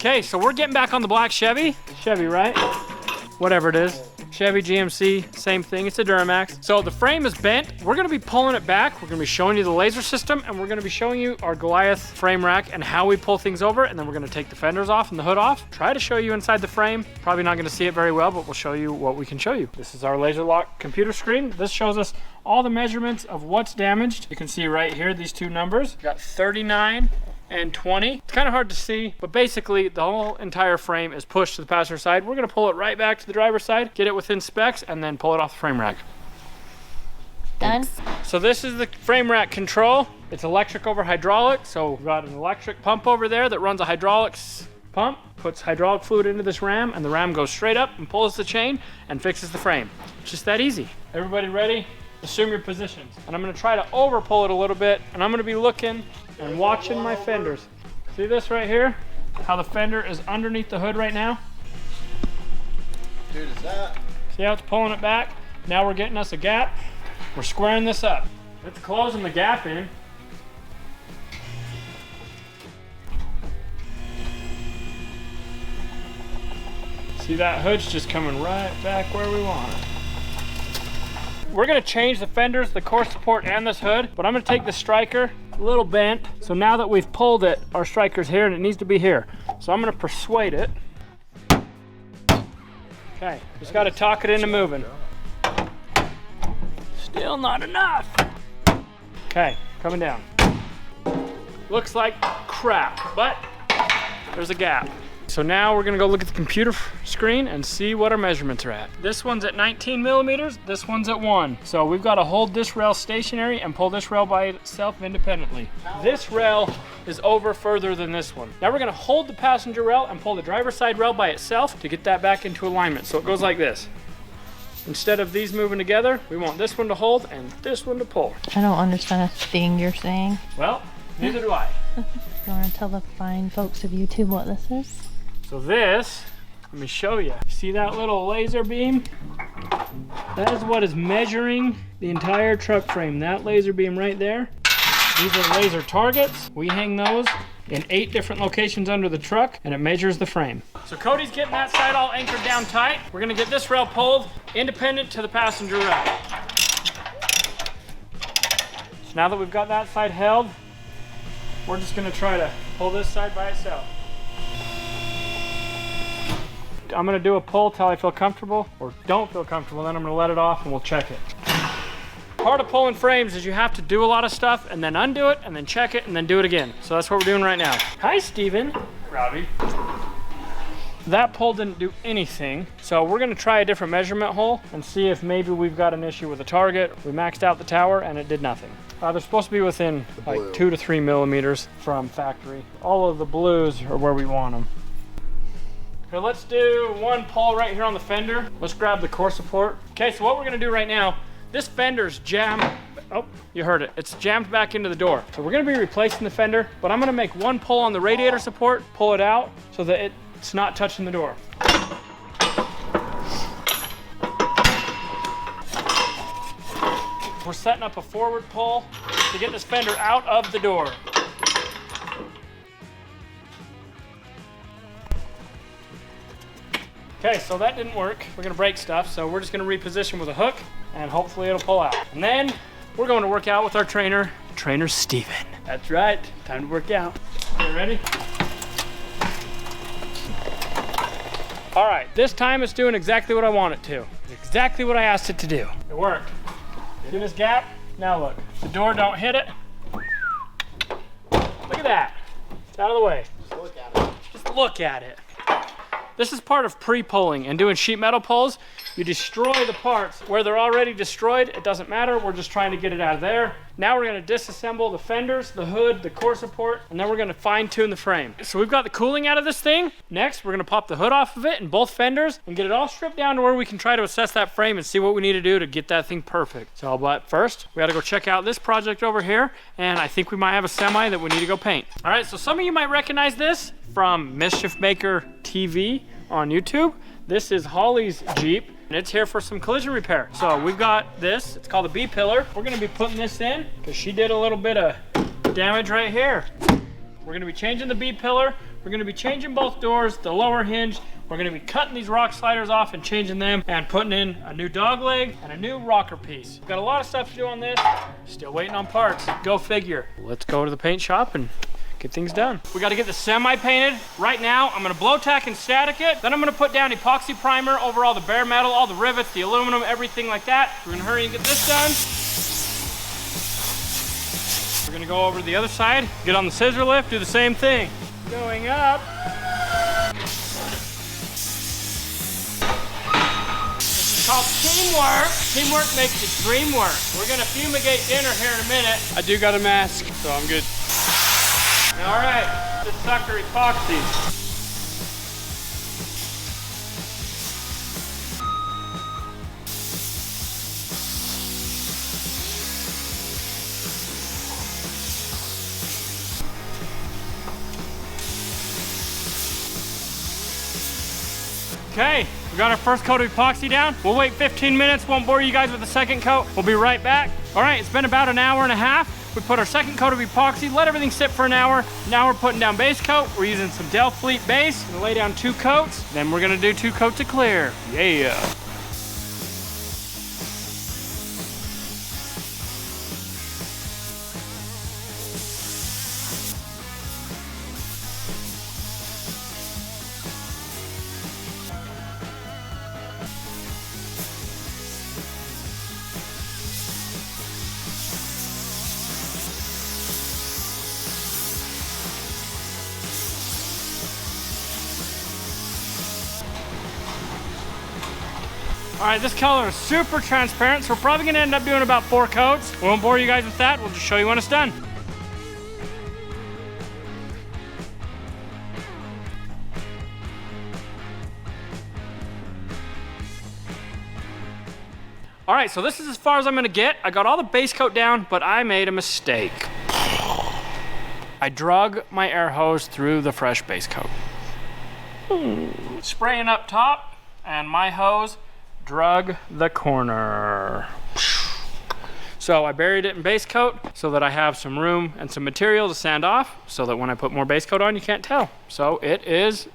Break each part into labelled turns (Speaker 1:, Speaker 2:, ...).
Speaker 1: Okay, so we're getting back on the black Chevy. Chevy, right? Whatever it is. Chevy, GMC, same thing, it's a Duramax. So the frame is bent. We're gonna be pulling it back. We're gonna be showing you the laser system, and we're gonna be showing you our Goliath frame rack and how we pull things over, and then we're gonna take the fenders off and the hood off. Try to show you inside the frame. Probably not gonna see it very well, but we'll show you what we can show you. This is our laser lock computer screen. This shows us all the measurements of what's damaged. You can see right here, these two numbers. We've got 39 and 20. It's kind of hard to see, but basically the whole entire frame is pushed to the passenger side. We're gonna pull it right back to the driver's side, get it within specs, and then pull it off the frame rack.
Speaker 2: Done.
Speaker 1: So this is the frame rack control. It's electric over hydraulic. So we've got an electric pump over there that runs a hydraulics pump, puts hydraulic fluid into this ram, and the ram goes straight up and pulls the chain and fixes the frame. It's just that easy. Everybody ready? Assume your positions. And I'm gonna try to over pull it a little bit, and I'm gonna be looking and watching my fenders. See this right here? How the fender is underneath the hood right now?
Speaker 3: Dude, is that?
Speaker 1: See how it's pulling it back? Now we're getting us a gap. We're squaring this up. It's closing the gap in. See, that hood's just coming right back where we want it. We're gonna change the fenders, the core support, and this hood, but I'm gonna take the striker, a little bent. So now that we've pulled it, our striker's here and it needs to be here. So I'm gonna persuade it. Okay, just gotta talk it into moving. Still not enough. Okay, coming down. Looks like crap, but there's a gap. So now we're gonna go look at the computer screen and see what our measurements are at. This one's at 19 millimeters, this one's at 1. So we've gotta hold this rail stationary and pull this rail by itself independently. This rail is over further than this one. Now we're gonna hold the passenger rail and pull the driver's side rail by itself to get that back into alignment. So it goes like this. Instead of these moving together, we want this one to hold and this one to pull.
Speaker 2: I don't understand a thing you're saying.
Speaker 1: Well, neither do I.
Speaker 2: You want to tell the fine folks of YouTube what this is?
Speaker 1: So this, let me show you. See that little laser beam? That is what is measuring the entire truck frame. That laser beam right there. These are laser targets. We hang those in 8 different locations under the truck, and it measures the frame. So Cody's getting that side all anchored down tight. We're gonna get this rail pulled independent to the passenger rail. So now that we've got that side held, we're just gonna try to pull this side by itself. I'm gonna do a pull till I feel comfortable, or don't feel comfortable, then I'm gonna let it off and we'll check it. Part of pulling frames is you have to do a lot of stuff and then undo it and then check it and then do it again. So that's what we're doing right now. Hi, Steven. Robby. That pull didn't do anything. So we're gonna try a different measurement hole and see if maybe we've got an issue with the target. We maxed out the tower and it did nothing. They're supposed to be within like 2 to 3 millimeters from factory. All of the blues are where we want them. Okay, let's do one pull right here on the fender. Let's grab the core support. Okay, so what we're gonna do right now, this fender's jammed, oh, you heard it. It's jammed back into the door. So we're gonna be replacing the fender, but I'm gonna make one pull on the radiator support, pull it out so that it's not touching the door. We're setting up a forward pull to get this fender out of the door. Okay, so that didn't work. We're gonna break stuff, so we're just gonna reposition with a hook and hopefully it'll pull out. And then we're going to work out with our trainer Steven. That's right, time to work out. You ready? All right, this time it's doing exactly what I want it to. Exactly what I asked it to do. It worked. See this gap? Now look, the door don't hit it. Look at that, it's out of the way.
Speaker 3: Just look at it.
Speaker 1: Just look at it. This is part of pre-pulling and doing sheet metal pulls. You destroy the parts where they're already destroyed. It doesn't matter, we're just trying to get it out of there. Now we're gonna disassemble the fenders, the hood, the core support, and then we're gonna fine tune the frame. So we've got the cooling out of this thing. Next, we're gonna pop the hood off of it and both fenders and get it all stripped down to where we can try to assess that frame and see what we need to do to get that thing perfect. So, but first, we gotta go check out this project over here, and I think we might have a semi that we need to go paint. All right, so some of you might recognize this from Mischief Maker TV on YouTube. This is Holly's Jeep, and it's here for some collision repair. So we've got this, it's called a B-pillar. We're gonna be putting this in because she did a little bit of damage right here. We're gonna be changing the B-pillar. We're gonna be changing both doors, the lower hinge. We're gonna be cutting these rock sliders off and changing them and putting in a new dog leg and a new rocker piece. We've got a lot of stuff to do on this. Still waiting on parts. Go figure. Let's go to the paint shop and get things done. We got to get the semi painted. Right now, I'm gonna blow tack and static it. Then I'm gonna put down epoxy primer over all the bare metal, all the rivets, the aluminum, everything like that. We're gonna hurry and get this done. We're gonna go over to the other side, get on the scissor lift, do the same thing. Going up. This is called teamwork. Teamwork makes the dream work. We're gonna fumigate dinner here in a minute.
Speaker 4: I do got a mask, so I'm good.
Speaker 1: All right, this sucker epoxy. Okay, we got our first coat of epoxy down. We'll wait 15 minutes, won't bore you guys with the second coat. We'll be right back. All right, it's been about an hour and a half. We put our second coat of epoxy, let everything sit for an hour. Now we're putting down base coat. We're using some Del Fleet base. Gonna lay down 2 coats. Then we're gonna do 2 coats of clear. Yeah. All right, this color is super transparent, so we're probably gonna end up doing about 4 coats. We won't bore you guys with that. We'll just show you when it's done. All right, so this is as far as I'm gonna get. I got all the base coat down, but I made a mistake. I drug my air hose through the fresh base coat. Spraying up top, and my hose drug the corner. So I buried it in base coat so that I have some room and some material to sand off so that when I put more base coat on, you can't tell. So it is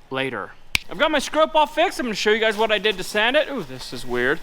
Speaker 1: later. I've got my screw up all fixed. I'm gonna show you guys what I did to sand it. Ooh, this is weird.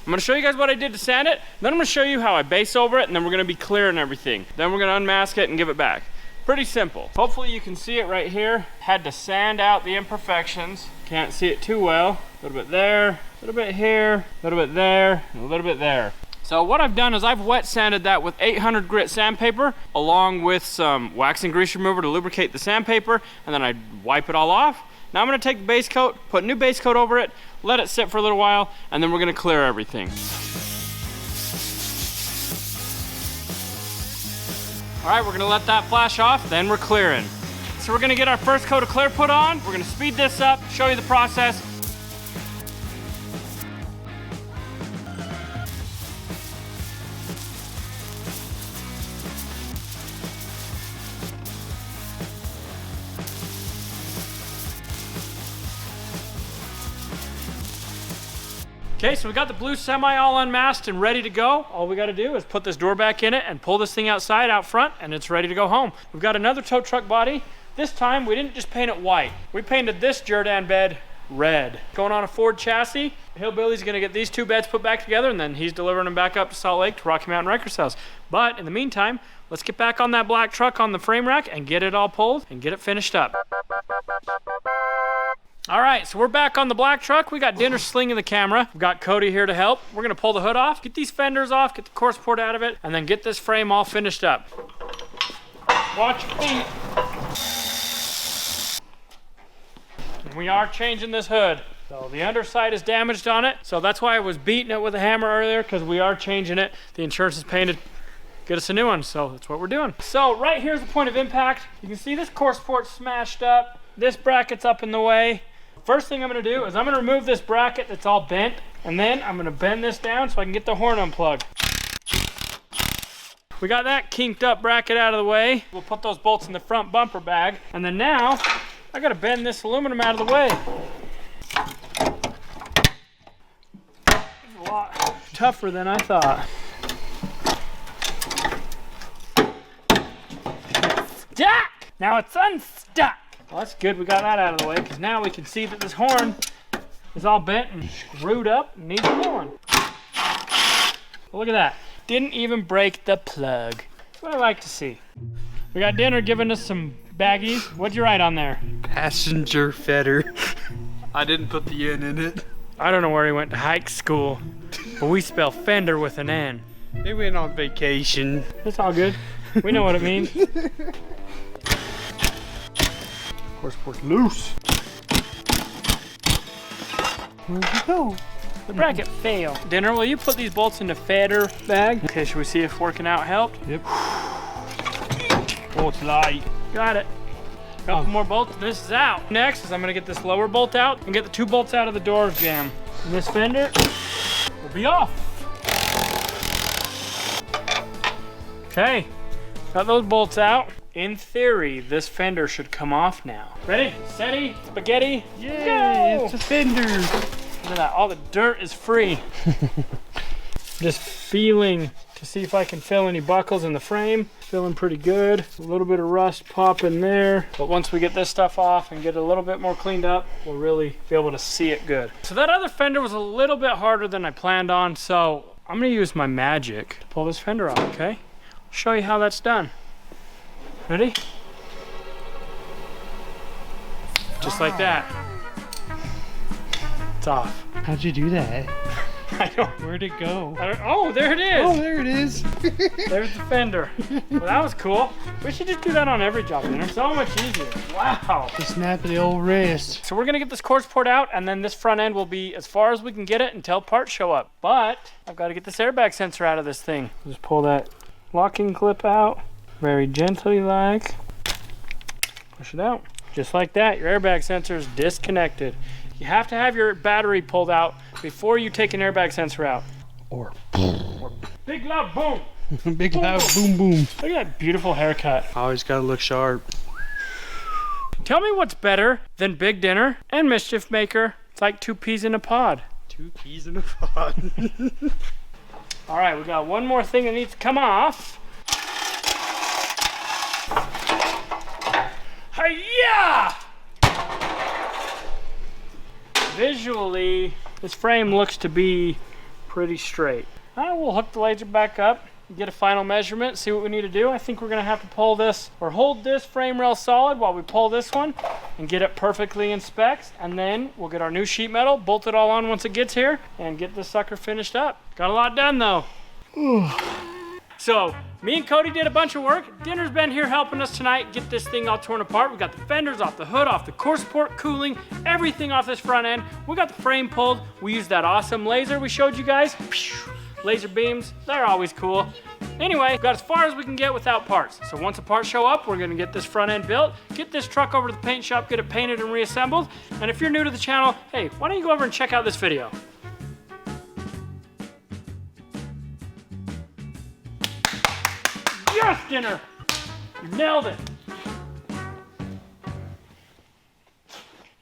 Speaker 1: I'm gonna show you guys what I did to sand it. Then I'm gonna show you how I base over it, and then we're gonna be clearing everything. Then we're gonna unmask it and give it back. Pretty simple. Hopefully you can see it right here. Had to sand out the imperfections. Can't see it too well. A little bit there, a little bit here, a little bit there, and a little bit there. So what I've done is I've wet sanded that with 800 grit sandpaper along with some wax and grease remover to lubricate the sandpaper, and then I wipe it all off. Now I'm gonna take the base coat, put new base coat over it, let it sit for a little while, and then we're gonna clear everything. All right, we're gonna let that flash off, then we're clearing. So we're gonna get our first coat of clear put on. We're gonna speed this up, show you the process. Okay, so we got the blue semi all unmasked and ready to go. All we gotta do is put this door back in it and pull this thing outside, out front, and it's ready to go home. We've got another tow truck body. This time, we didn't just paint it white. We painted this Jordan bed red. Going on a Ford chassis. Hillbilly's gonna get these 2 beds put back together, and then he's delivering them back up to Salt Lake to Rocky Mountain Wrecker's house. But in the meantime, let's get back on that black truck on the frame rack and get it all pulled and get it finished up. All right, so we're back on the black truck. We got Dinner slinging the camera. We've got Cody here to help. We're gonna pull the hood off, get these fenders off, get the course port out of it, and then get this frame all finished up. Watch your feet. And we are changing this hood. So the underside is damaged on it, so that's why I was beating it with a hammer earlier, because we are changing it. The insurance is painted. Get us a new one, so that's what we're doing. So right here's the point of impact. You can see this course port smashed up. This bracket's up in the way. First thing I'm gonna do is I'm gonna remove this bracket that's all bent, and then I'm gonna bend this down so I can get the horn unplugged. We got that kinked up bracket out of the way. We'll put those bolts in the front bumper bag, and then now I gotta bend this aluminum out of the way. It's a lot tougher than I thought. Stuck! Now it's unstuck. Well, that's good we got that out of the way, because now we can see that this horn is all bent and screwed up and needs a new one. Well, look at that. Didn't even break the plug. That's what I like to see. We got Dinner giving us some baggies. What'd you write on there?
Speaker 4: Passenger fetter. I didn't put the N in it.
Speaker 1: I don't know where he went to hike school, but we spell fender with an N.
Speaker 4: They went on vacation.
Speaker 1: It's all good. We know what it means. Horse port's loose.
Speaker 4: Where'd you go?
Speaker 1: The bracket failed. Dinner, will you put these bolts in the fetter bag? Okay, should we see if working out helped?
Speaker 4: Yep. Oh, it's light.
Speaker 1: Got it. Couple more bolts. This is out. Next is I'm gonna get this lower bolt out and get the 2 bolts out of the door jamb. And this fender will be off. Okay, got those bolts out. In theory, this fender should come off now. Ready, steady, spaghetti,
Speaker 4: Yay,
Speaker 1: go!
Speaker 4: it's a fender.
Speaker 1: Look at that, all the dirt is free. Just feeling to see if I can fill any buckles in the frame. Feeling pretty good. A little bit of rust popping there. But once we get this stuff off and get a little bit more cleaned up, we'll really be able to see it good. So that other fender was a little bit harder than I planned on, so I'm gonna use my magic to pull this fender off, okay? I'll show you how that's done. Ready? Just like that. It's off.
Speaker 4: How'd you do that?
Speaker 1: I don't.
Speaker 4: Where'd it go?
Speaker 1: Oh, there it is.
Speaker 4: Oh, there it is.
Speaker 1: There's the fender. Well, that was cool. We should just do that on every job, Dinner. So much easier. Wow.
Speaker 4: The snap of the old wrist.
Speaker 1: So we're gonna get this quartz port out, and then this front end will be as far as we can get it until parts show up. But I've got to get this airbag sensor out of this thing. Just pull that locking clip out, very gently like. Push it out. Just like that, your airbag sensor is disconnected. You have to have your battery pulled out before you take an airbag sensor out.
Speaker 4: Or
Speaker 1: Big loud boom.
Speaker 4: big loud boom boom.
Speaker 1: Look at that beautiful haircut.
Speaker 4: Always gotta look sharp.
Speaker 1: Tell me what's better than Big Dinner and Mischief Maker. It's like 2 peas in a pod.
Speaker 4: 2 peas in a pod.
Speaker 1: All right, we got one more thing that needs to come off. Hi-ya! Visually, this frame looks to be pretty straight. We'll hook the laser back up, get a final measurement, see what we need to do. I think we're gonna have to pull this, or hold this frame rail solid while we pull this one and get it perfectly in specs, and then we'll get our new sheet metal, bolt it all on once it gets here, and get this sucker finished up. Got a lot done though. So, me and Cody did a bunch of work. Dinner's been here helping us tonight get this thing all torn apart. We got the fenders off the hood, off the core support, cooling, everything off this front end. We got the frame pulled. We used that awesome laser we showed you guys. Laser beams, they're always cool. Anyway, we got as far as we can get without parts. So once the parts show up, we're gonna get this front end built, get this truck over to the paint shop, get it painted and reassembled. And if you're new to the channel, hey, why don't you go over and check out this video? Yes, Dinner! You nailed it!